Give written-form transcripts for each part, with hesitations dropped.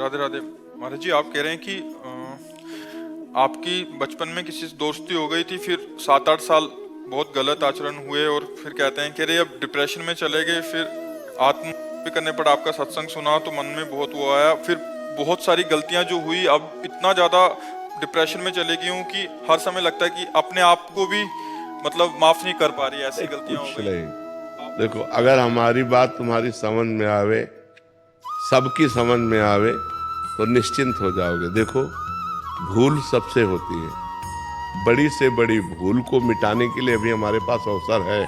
राधे राधे। महाराज जी, आप कह रहे हैं कि आपकी बचपन में किसी से दोस्ती हो गई थी, फिर 7-8 साल बहुत गलत आचरण हुए और फिर कहते हैं कि अरे अब डिप्रेशन में चले गए, फिर आत्महत्या करने पर आपका सत्संग सुना तो मन में बहुत वो आया, फिर बहुत सारी गलतियां जो हुई, अब इतना ज़्यादा डिप्रेशन में चले गई हूँ कि हर समय लगता है कि अपने आप को भी मतलब माफ़ नहीं कर पा रही, ऐसी गलतियां हो कुछ गई। नहीं। देखो, अगर हमारी बात तुम्हारी समझ में आवे, सबकी समझ में आवे, तो निश्चिंत हो जाओगे। देखो, भूल सबसे होती है, बड़ी से बड़ी भूल को मिटाने के लिए अभी हमारे पास अवसर है।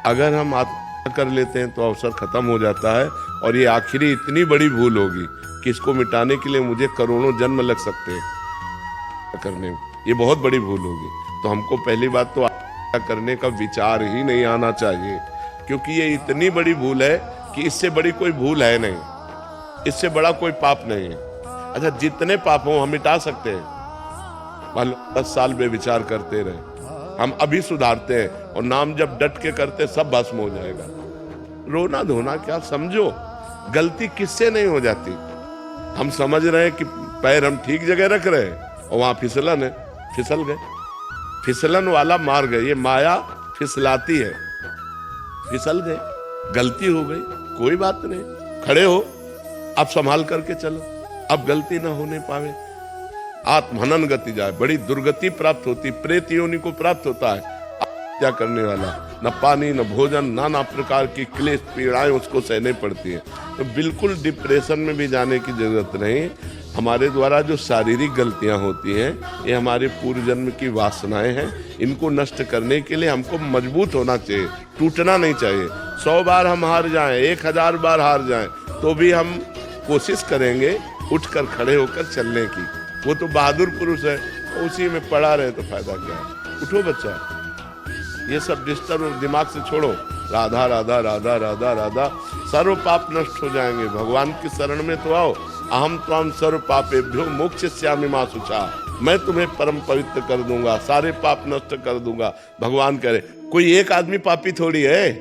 अगर हम आत्महत्या कर लेते हैं तो अवसर खत्म हो जाता है, और ये आखिरी इतनी बड़ी भूल होगी कि इसको मिटाने के लिए मुझे करोड़ों जन्म लग सकते हैं करने में। ये बहुत बड़ी भूल होगी। तो हमको पहली बात तो आत्महत्या करने का विचार ही नहीं आना चाहिए, क्योंकि ये इतनी बड़ी भूल है कि इससे बड़ी कोई भूल है नहीं, इससे बड़ा कोई पाप नहीं है। अच्छा, जितने पाप हो हम मिटा सकते हैं। मान लो 10 साल बेविचार करते रहे, हम अभी सुधारते हैं, और नाम जब डट के करते सब भस्म हो जाएगा। रोना धोना क्या, समझो गलती किससे नहीं हो जाती। हम समझ रहे हैं कि पैर हम ठीक जगह रख रहे हैं और वहां फिसलन है, फिसल गए, फिसलन वाला मार्ग है। ये माया फिसलाती है, फिसल गए, गलती हो गई, कोई बात नहीं, खड़े हो, अब संभाल करके चलो, अब गलती ना होने पावे। आत्महनन गति जाए, बड़ी दुर्गति प्राप्त होती, प्रेत योनि को प्राप्त होता है क्या करने वाला। न पानी, न भोजन, नाना प्रकार की क्लेश पीड़ाएं उसको सहने पड़ती है। तो बिल्कुल डिप्रेशन में भी जाने की जरूरत नहीं। हमारे द्वारा जो शारीरिक गलतियां होती हैं, ये हमारे पूर्व जन्म की वासनाएं हैं। इनको नष्ट करने के लिए हमको मजबूत होना चाहिए, टूटना नहीं चाहिए। 100 बार हम हार जाएं, 1000 बार हार जाएं, तो भी हम कोशिश करेंगे उठकर खड़े होकर चलने की। वो तो बहादुर पुरुष है, उसी में पड़ा रहे तो फायदा क्या है। उठो बच्चा, ये सब डिस्टर्ब दिमाग से छोड़ो। राधा राधा राधा राधा राधा, सर्व पाप नष्ट हो जाएंगे। भगवान की शरण में तो आओ। अहम त्वाम सर्व पापेभ्यो मोक्षयिष्यामि मा शुचा, मैं तुम्हें परम पवित्र कर दूंगा, सारे पाप नष्ट कर दूंगा। भगवान करे, कोई एक आदमी पापी थोड़ी है।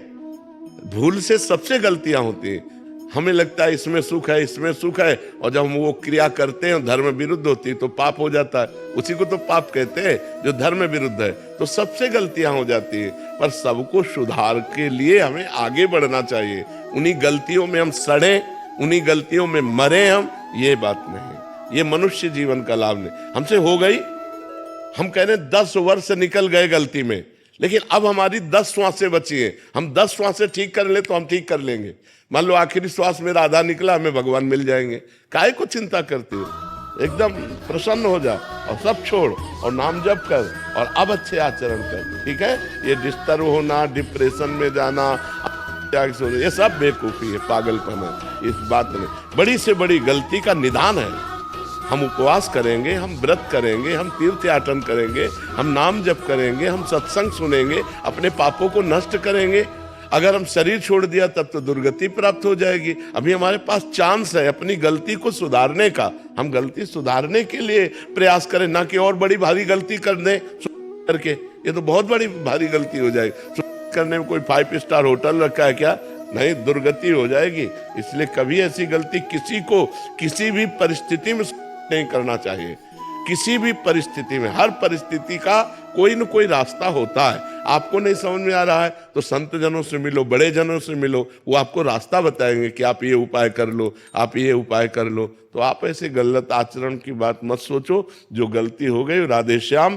भूल से सबसे गलतियां होती हैं। हमें लगता है इसमें सुख है, इसमें सुख है, और जब हम वो क्रिया करते हैं धर्म विरुद्ध होती है तो पाप हो जाता है। उसी को तो पाप कहते हैं जो धर्म विरुद्ध है। तो सबसे गलतियां हो जाती है, पर सबको सुधार के लिए हमें आगे बढ़ना चाहिए। उन्हीं गलतियों में हम सड़े, उन्हीं गलतियों में मरे हम, ये बात नहीं। ये मनुष्य जीवन का लाभ नहीं। हमसे हो गई, हम कह रहे हैं 10 वर्ष निकल गए गलती में, लेकिन अब हमारी 10 श्वासें बची हैं। हम 10 श्वासें ठीक कर ले तो हम ठीक कर लेंगे। मान लो आखिरी श्वास मेरा आधा निकला, हमें भगवान मिल जाएंगे। काहे को चिंता करती हो, एकदम प्रसन्न हो जा और सब छोड़ और नाम जप कर और अब अच्छे आचरण कर। ठीक है, ये डिस्टर्ब होना, डिप्रेशन में जाना, ये सब बेवकूफी है, पागलपन है। इस बात में बड़ी से बड़ी गलती का निदान है। हम उपवास करेंगे, हम व्रत करेंगे, हम तीर्थयाटन करेंगे, हम नाम जप करेंगे, हम सत्संग सुनेंगे, अपने पापों को नष्ट करेंगे। अगर हम शरीर छोड़ दिया तब तो दुर्गति प्राप्त हो जाएगी। अभी हमारे पास चांस है अपनी गलती को सुधारने का। हम गलती सुधारने के लिए प्रयास करें, ना कि और बड़ी भारी गलती कर दें करके। ये तो बहुत बड़ी भारी गलती हो जाएगी। करने में कोई 5 स्टार होटल रखा है क्या? नहीं, दुर्गति हो जाएगी। इसलिए कभी ऐसी गलती किसी को किसी भी परिस्थिति में नहीं करना चाहिए। किसी भी परिस्थिति में, हर परिस्थिति का कोई न कोई रास्ता होता है। आपको नहीं समझ में आ रहा है तो संत जनों से मिलो, बड़े जनों से मिलो, वो आपको रास्ता बताएंगे कि आप ये उपाय कर लो, आप ये उपाय कर लो। तो आप ऐसे गलत आचरण की बात मत सोचो। जो गलती हो गई, राधे श्याम।